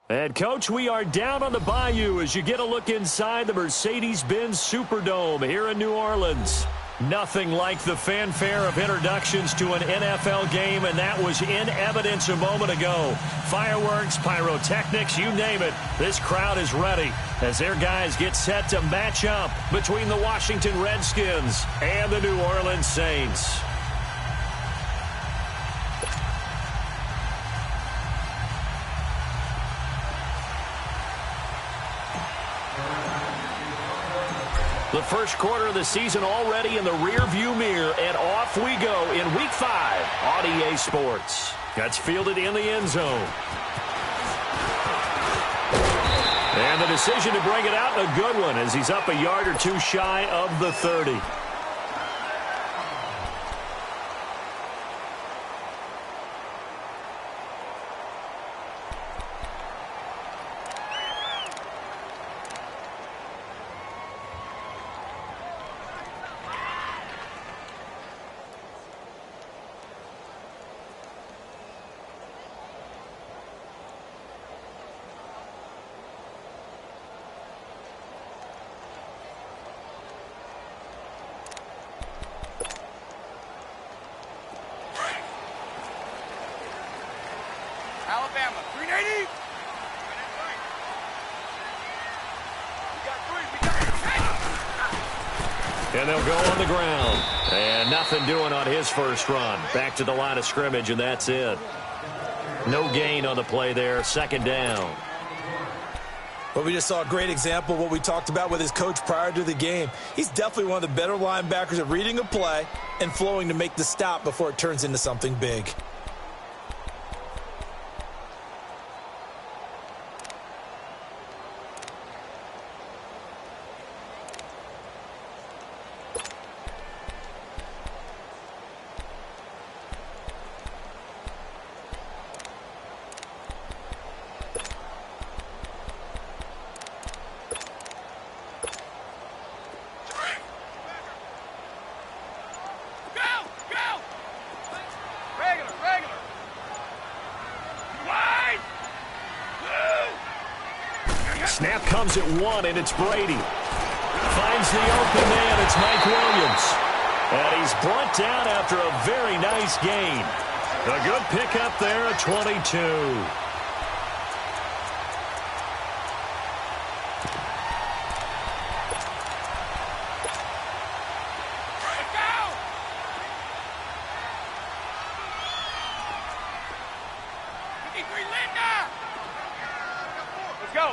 And, Coach, we are down on the bayou as you get a look inside the Mercedes-Benz Superdome here in New Orleans. Nothing like the fanfare of introductions to an NFL game, and that was in evidence a moment ago. Fireworks, pyrotechnics, you name it. This crowd is ready as their guys get set to match up between the Washington Redskins and the New Orleans Saints. The first quarter of the season already in the rearview mirror, and off we go in Week 5 on EA Sports. That's fielded in the end zone. And the decision to bring it out, a good one, as he's up a yard or two shy of the 30. Alabama, 380. And they'll go on the ground. And nothing doing on his first run. Back to the line of scrimmage, and that's it. No gain on the play there. Second down. Well, we just saw a great example of what we talked about with his coach prior to the game. He's definitely one of the better linebackers at reading a play and flowing to make the stop before it turns into something big. Snap comes at one, and it's Brady. Finds the open man. It's Mike Williams. And he's brought down after a very nice gain. A good pickup there at 22.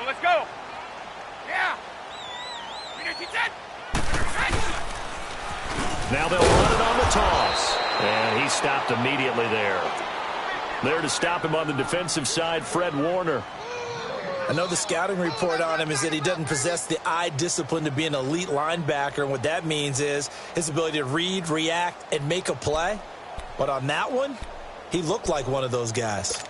Let's go. Yeah. Now they'll run it on the toss. And he stopped immediately there. There to stop him on the defensive side, Fred Warner. I know the scouting report on him is that he doesn't possess the eye discipline to be an elite linebacker. And what that means is his ability to read, react, and make a play. But on that one, he looked like one of those guys.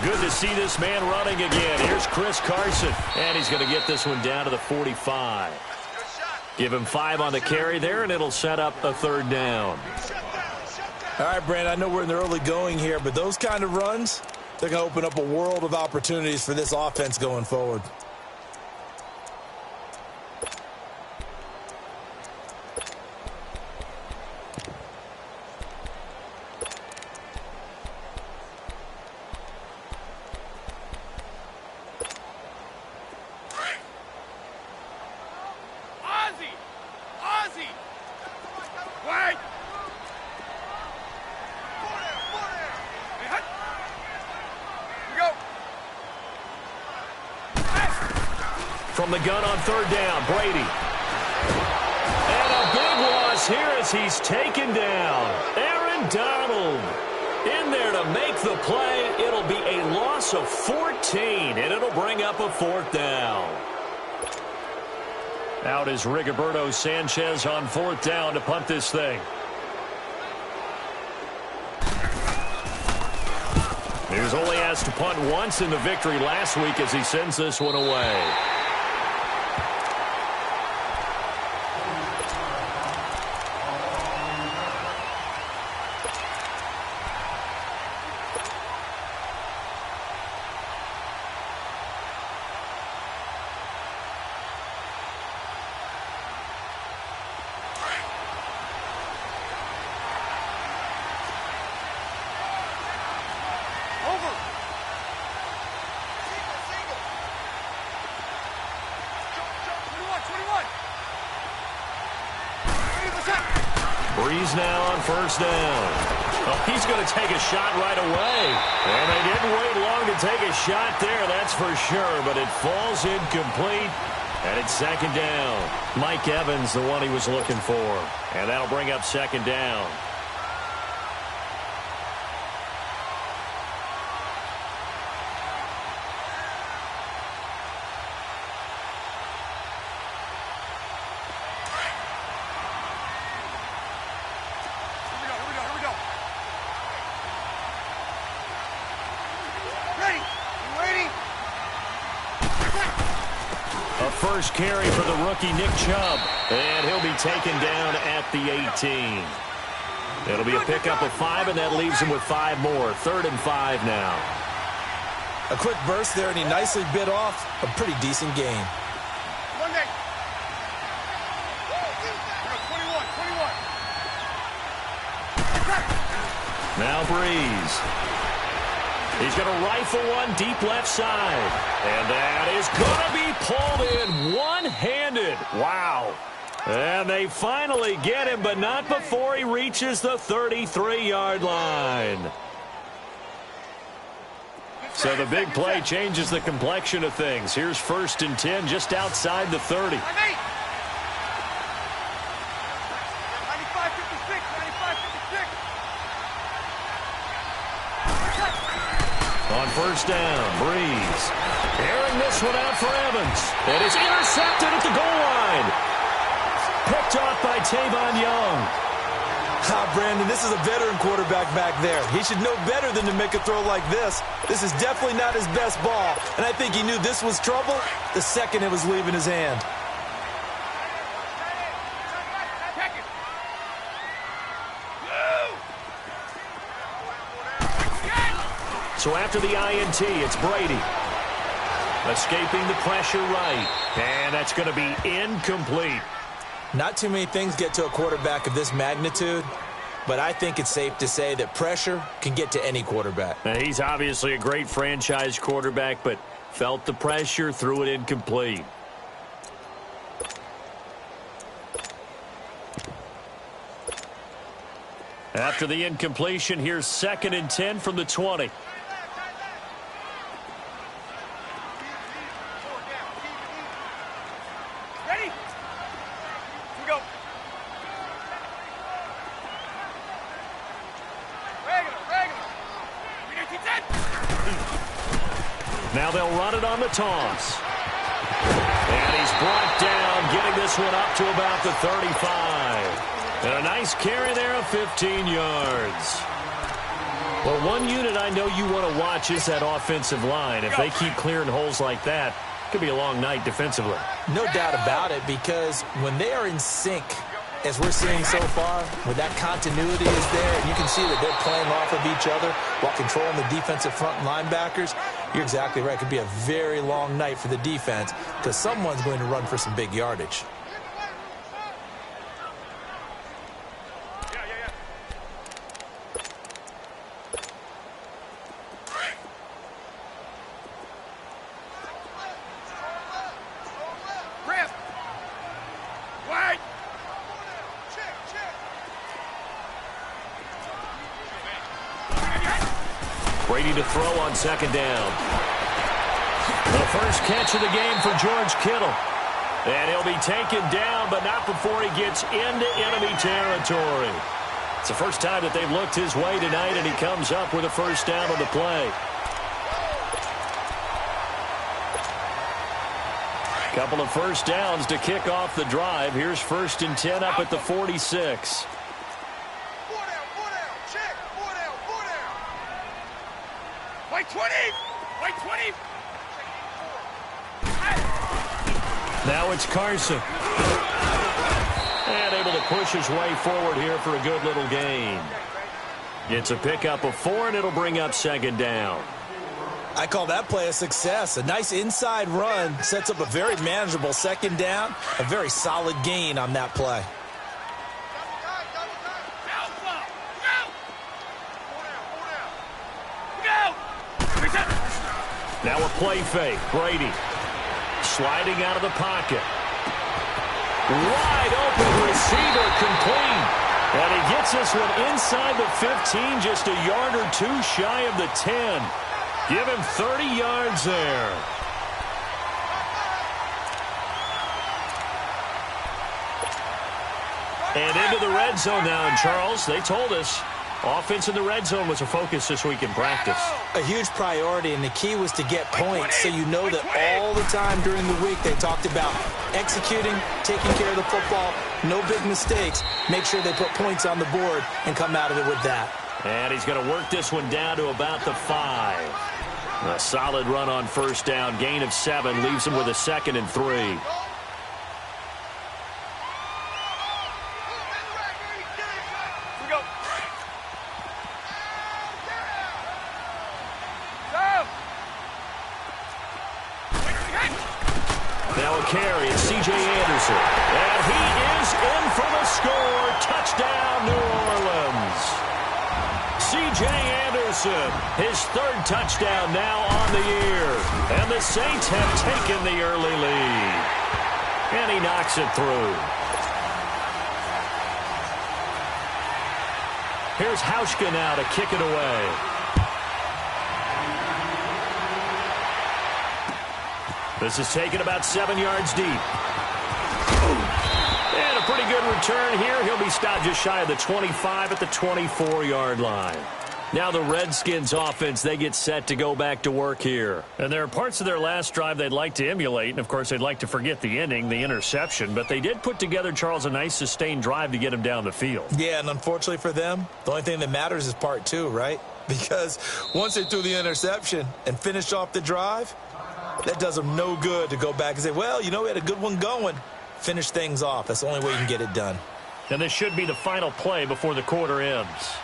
Good to see this man running again. Here's Chris Carson, and he's going to get this one down to the 45. Give him 5 on the carry there, and it'll set up a third down. All right, Brandon, I know we're in the early going here, but those kind of runs, they're going to open up a world of opportunities for this offense going forward. From the gun on third down, Brady. And a big loss here as he's taken down. Aaron Donald in there to make the play. It'll be a loss of 14, and it'll bring up a fourth down. Out is Rigoberto Sanchez on fourth down to punt this thing. He was only asked to punt once in the victory last week as he sends this one away. Breeze now on first down. Oh, he's going to take a shot right away. And they didn't wait long to take a shot there, that's for sure. But it falls incomplete, and it's second down. Mike Evans, the one he was looking for. And that'll bring up second down. First carry for the rookie Nick Chubb, and he'll be taken down at the 18. It'll be a pickup of 5, and that leaves him with 5 more. 3rd and 5 now. A quick burst there, and he nicely bit off a pretty decent gain. Now Breeze. He's going to rifle one deep left side. And that is going to be pulled in one-handed. Wow. And they finally get him, but not before he reaches the 33-yard line. So the big play changes the complexion of things. Here's 1st and 10 just outside the 30. On first down, Breeze. Airing this one out for Evans. It is intercepted at the goal line. Picked off by Tavon Young. Brandon, this is a veteran quarterback back there. He should know better than to make a throw like this. This is definitely not his best ball. And I think he knew this was trouble the second it was leaving his hand. So after the INT, it's Brady. Escaping the pressure right. And that's going to be incomplete. Not too many things get to a quarterback of this magnitude, but I think it's safe to say that pressure can get to any quarterback. Now, he's obviously a great franchise quarterback, but felt the pressure, threw it incomplete. After the incompletion, here's 2nd and 10 from the 20. Now they'll run it on the toss. And he's brought down, getting this one up to about the 35. And a nice carry there of 15 yards. Well, one unit I know you want to watch is that offensive line. If they keep clearing holes like that, it could be a long night defensively. No doubt about it, because when they are in sync, as we're seeing so far, when that continuity is there, and you can see that they're playing off of each other while controlling the defensive front linebackers, you're exactly right. It could be a very long night for the defense because someone's going to run for some big yardage. Brady to throw on 2nd down. The first catch of the game for George Kittle. And he'll be taken down, but not before he gets into enemy territory. It's the first time that they've looked his way tonight, and he comes up with a first down on the play. Couple of first downs to kick off the drive. Here's 1st and 10 up at the 46. White 20! White 20! Now it's Carson. And able to push his way forward here for a good little gain. It's a pickup of 4, and it'll bring up 2nd down. I call that play a success. A nice inside run sets up a very manageable 2nd down. A very solid gain on that play. Now a play fake. Brady sliding out of the pocket. Wide open receiver complete. And he gets this one inside the 15, just a yard or two shy of the 10. Give him 30 yards there. And into the red zone now. And, Charles, they told us offense in the red zone was a focus this week in practice. A huge priority, and the key was to get points, so you know that all the time during the week they talked about executing, taking care of the football, no big mistakes, make sure they put points on the board and come out of it with that. And he's going to work this one down to about the 5. A solid run on first down, gain of 7, leaves him with a 2nd and 3. Carry, it's C.J. Anderson. And he is in for the score. Touchdown, New Orleans. C.J. Anderson, his 3rd touchdown now on the year. And the Saints have taken the early lead. And he knocks it through. Here's Hauschka now to kick it away. This is taken about 7 yards deep. And a pretty good return here. He'll be stopped just shy of the 25 at the 24-yard line. Now the Redskins offense, they get set to go back to work here. And there are parts of their last drive they'd like to emulate. And, of course, they'd like to forget the ending, the interception. But they did put together, Charles, a nice sustained drive to get him down the field. Yeah, and unfortunately for them, the only thing that matters is part 2, right? Because once they threw the interception and finished off the drive, that does them no good to go back and say, well, you know, we had a good one going. Finish things off. That's the only way you can get it done. And this should be the final play before the quarter ends.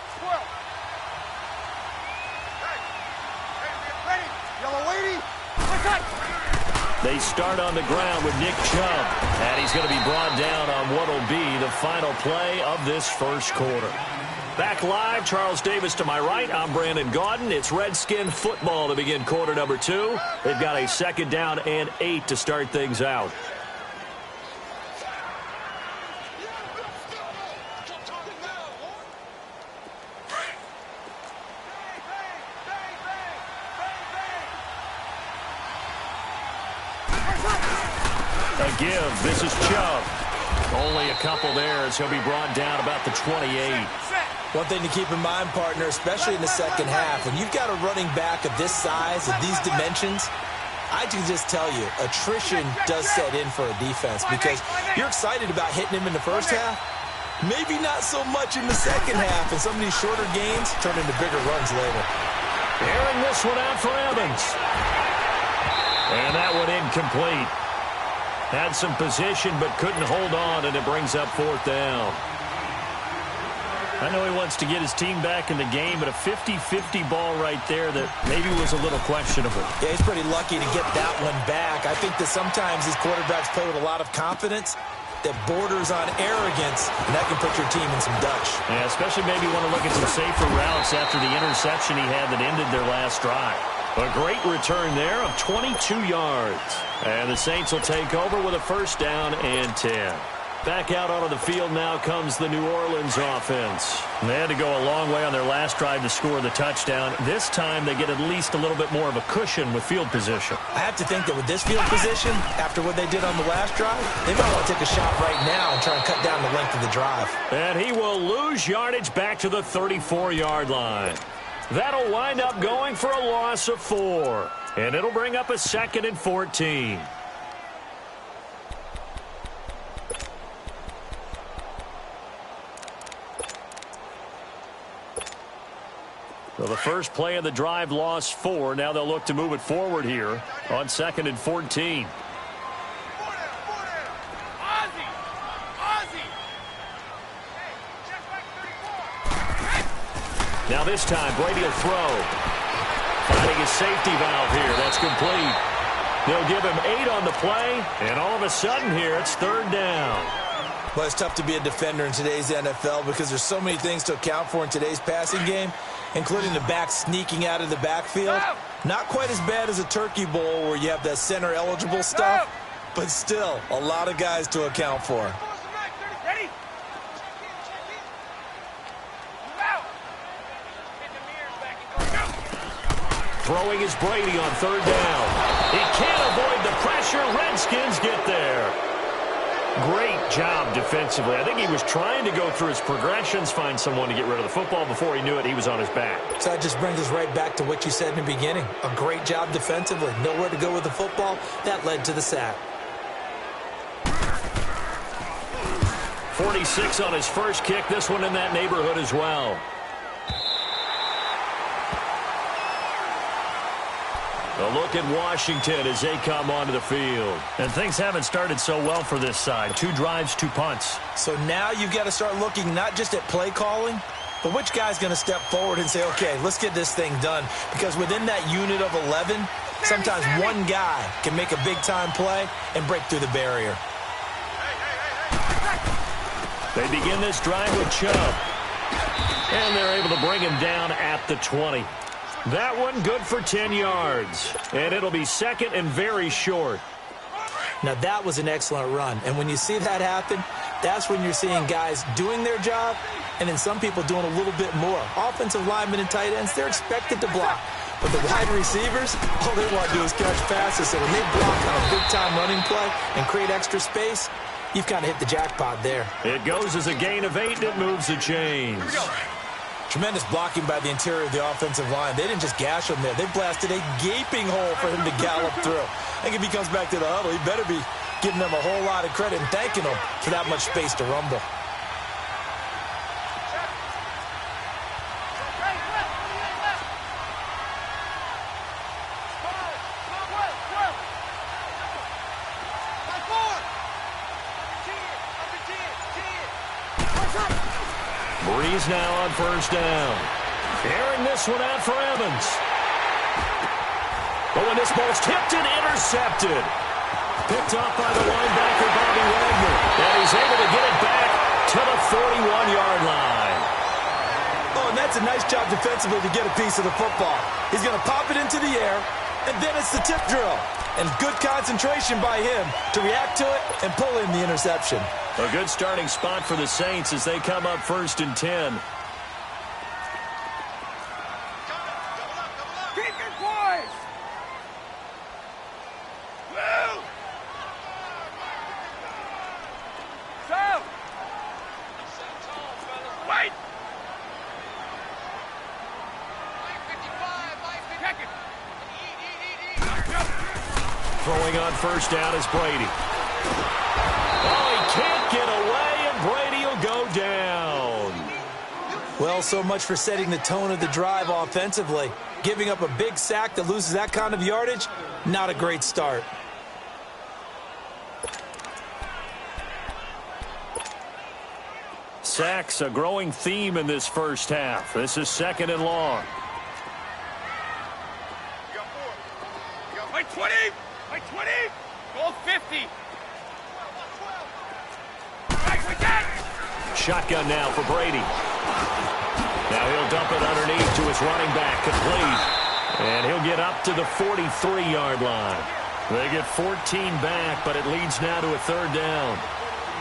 They start on the ground with Nick Chubb. And he's going to be brought down on what will be the final play of this first quarter. Back live, Charles Davis to my right. I'm Brandon Gaudin. It's Redskin football to begin quarter number 2. They've got a 2nd down and 8 to start things out. A give. This is Chubb. Only a couple there as he'll be brought down about the 28. One thing to keep in mind, partner, especially in the second half, when you've got a running back of this size, of these dimensions, I can just tell you, attrition does set in for a defense because you're excited about hitting him in the first half, maybe not so much in the second half, and some of these shorter gains turn into bigger runs later. Airing this one out for Evans. And that one incomplete. Had some position but couldn't hold on, and it brings up 4th down. I know he wants to get his team back in the game, but a 50-50 ball right there that maybe was a little questionable. Yeah, he's pretty lucky to get that one back. I think that sometimes these quarterbacks play with a lot of confidence that borders on arrogance, and that can put your team in some Dutch. Yeah, especially maybe want to look at some safer routes after the interception he had that ended their last drive. A great return there of 22 yards. And the Saints will take over with a 1st down and 10. Back out onto the field now comes the New Orleans offense. They had to go a long way on their last drive to score the touchdown. This time they get at least a little bit more of a cushion with field position. I have to think that with this field position, after what they did on the last drive, they might want to take a shot right now and try and cut down the length of the drive. And he will lose yardage back to the 34-yard line. That'll wind up going for a loss of 4. And it'll bring up a 2nd and 14. So the first play of the drive lost 4. Now they'll look to move it forward here on 2nd and 14. Now this time, Brady will throw. Finding his safety valve here. That's complete. They'll give him 8 on the play, and all of a sudden here, it's 3rd down. Well, it's tough to be a defender in today's NFL because there's so many things to account for in today's passing game, including the back sneaking out of the backfield. Not quite as bad as a turkey bowl where you have that center-eligible stuff, but still a lot of guys to account for. Throwing is Brady on third down. He can't avoid the pressure. Redskins get there. Great job defensively. I think he was trying to go through his progressions, find someone to get rid of the football. Before he knew it, he was on his back. So that just brings us right back to what you said in the beginning. A great job defensively. Nowhere to go with the football. That led to the sack. 46 on his first kick. This one in that neighborhood as well. A look at Washington as they come onto the field. And things haven't started so well for this side. 2 drives, 2 punts. So now you've got to start looking not just at play calling, but which guy's going to step forward and say, okay, let's get this thing done. Because within that unit of 11, sometimes one guy can make a big-time play and break through the barrier. They begin this drive with Chubb. And they're able to bring him down at the 20. That one good for 10 yards. And it'll be second and very short. Now, that was an excellent run. And when you see that happen, that's when you're seeing guys doing their job and then some people doing a little bit more. Offensive linemen and tight ends, they're expected to block. But the wide receivers, all they want to do is catch passes. So when they block on a big-time running play and create extra space, you've kind of hit the jackpot there. It goes as a gain of 8, and it moves the chains. Tremendous blocking by the interior of the offensive line. They didn't just gash him there. They blasted a gaping hole for him to gallop through. I think if he comes back to the huddle, he better be giving them a whole lot of credit and thanking them for that much space to rumble. Breeze now on first down. Airing this one out for Evans. Oh, and this ball's tipped and intercepted. Picked off by the linebacker, Bobby Wagner. And he's able to get it back to the 41-yard line. Oh, and that's a nice job defensively to get a piece of the football. He's going to pop it into the air, and then it's the tip drill. And good concentration by him to react to it and pull in the interception. A good starting spot for the Saints as they come up 1st and 10. Keep your poise. Move. So. Wait. Throwing on first down is Brady. Oh, he can't get away, and Brady will go down. Well, so much for setting the tone of the drive offensively. Giving up a big sack that loses that kind of yardage, not a great start. Sacks, a growing theme in this first half. This is 2nd and long. Wait 20. Wait 20. Goal 50. Shotgun now for Brady. Now he'll dump it underneath to his running back, complete. And he'll get up to the 43-yard line. They get 14 back, but it leads now to a 3rd down.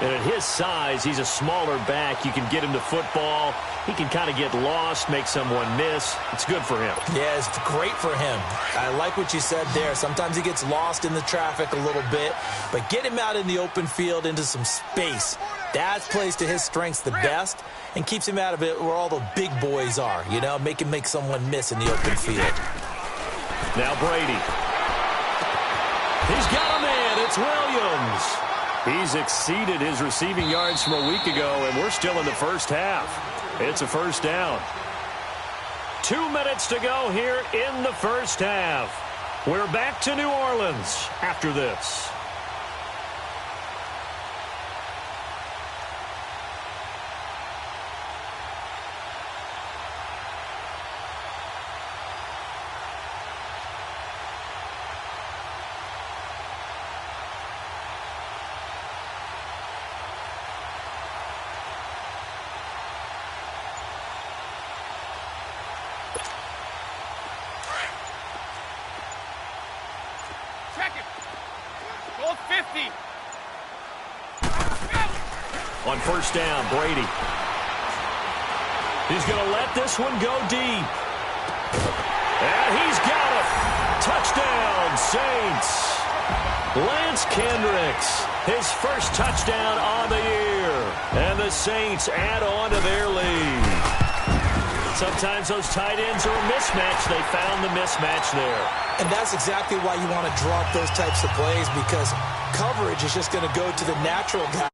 And at his size, he's a smaller back. You can get him to football. He can kind of get lost, make someone miss. It's good for him. Yeah, it's great for him. I like what you said there. Sometimes he gets lost in the traffic a little bit, but get him out in the open field into some space. That plays to his strengths the best and keeps him out of it where all the big boys are, you know, make him make someone miss in the open field. Now Brady. He's got a man. It's Williams. He's exceeded his receiving yards from a week ago, and we're still in the first half. It's a first down. 2 minutes to go here in the first half. We're back to New Orleans after this. On first down, Brady. He's going to let this one go deep. And he's got it Touchdown, Saints. Lance Kendricks, his first touchdown on the year. And the Saints add on to their lead. Sometimes those tight ends are a mismatch. They found the mismatch there. And that's exactly why you want to drop those types of plays, because coverage is just going to go to the natural guy.